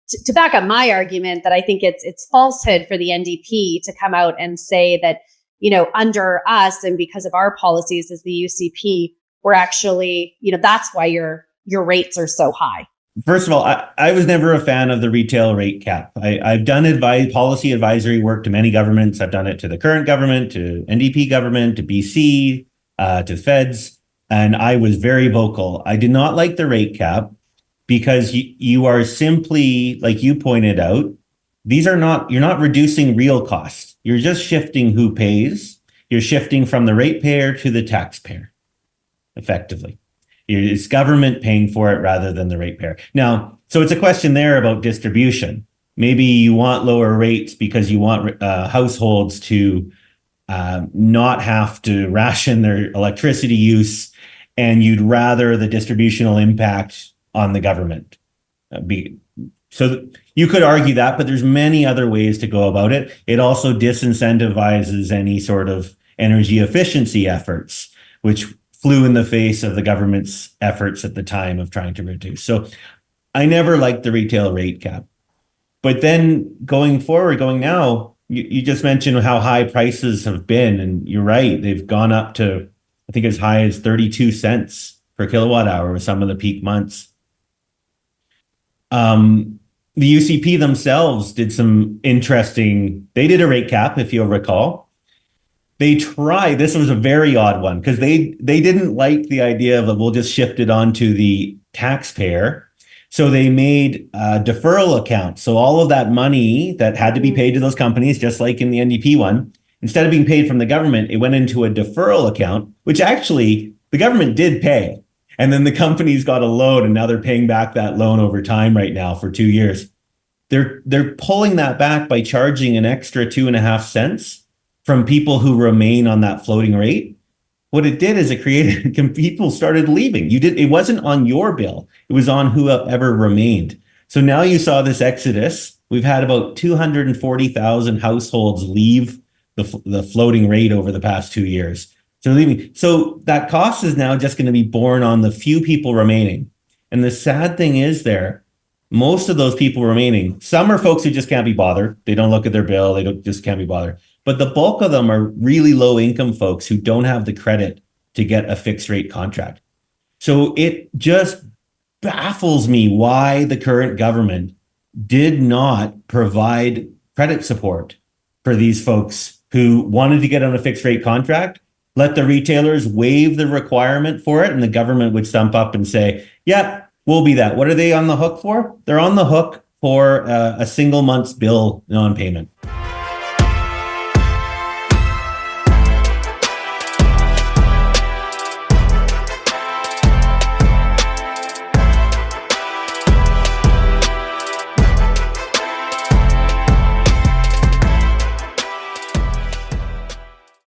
to back up my argument that I think it's falsehood for the NDP to come out and say that, under us and because of our policies as the UCP, we're actually, that's why your rates are so high. First of all, I was never a fan of the retail rate cap. I've done policy advisory work to many governments. I've done it to the current government, to NDP government, to BC, to feds, and I was very vocal. I did not like the rate cap because you are simply, like you pointed out, you're not reducing real costs. You're just shifting who pays. You're shifting from the ratepayer to the taxpayer, effectively. It's government paying for it rather than the ratepayer. Now, so it's a question there about distribution. Maybe you want lower rates because you want households to not have to ration their electricity use, and you'd rather the distributional impact on the government be. So you could argue that, but there's many other ways to go about it. It also disincentivizes any sort of energy efficiency efforts, which flew in the face of the government's efforts at the time of trying to reduce. So I never liked the retail rate cap. But then going now, you just mentioned how high prices have been, and you're right, they've gone up to, I think, as high as 32 cents per kilowatt hour with some of the peak months. The UCP themselves did they did a rate cap, if you'll recall. This was a very odd one because they didn't like the idea of we'll just shift it onto the taxpayer. So they made a deferral account. So all of that money that had to be paid to those companies, just like in the NDP one, instead of being paid from the government, it went into a deferral account, which actually the government did pay. And then the companies got a loan, and now they're paying back that loan over time right now for 2 years. They're pulling that back by charging an extra 2.5 cents from people who remain on that floating rate. What it did is it created, people started leaving. It wasn't on your bill. It was on whoever remained. So now you saw this exodus. We've had about 240,000 households leave the floating rate over the past 2 years. So leaving. So that cost is now just going to be borne on the few people remaining. And the sad thing is most of those people remaining, some are folks who just can't be bothered. They don't look at their bill. Just can't be bothered. But the bulk of them are really low income folks who don't have the credit to get a fixed rate contract. So it just baffles me why the current government did not provide credit support for these folks who wanted to get on a fixed rate contract, let the retailers waive the requirement for it, and the government would stump up and say, yeah, we'll be that. What are they on the hook for? They're on the hook for a single month's bill non-payment.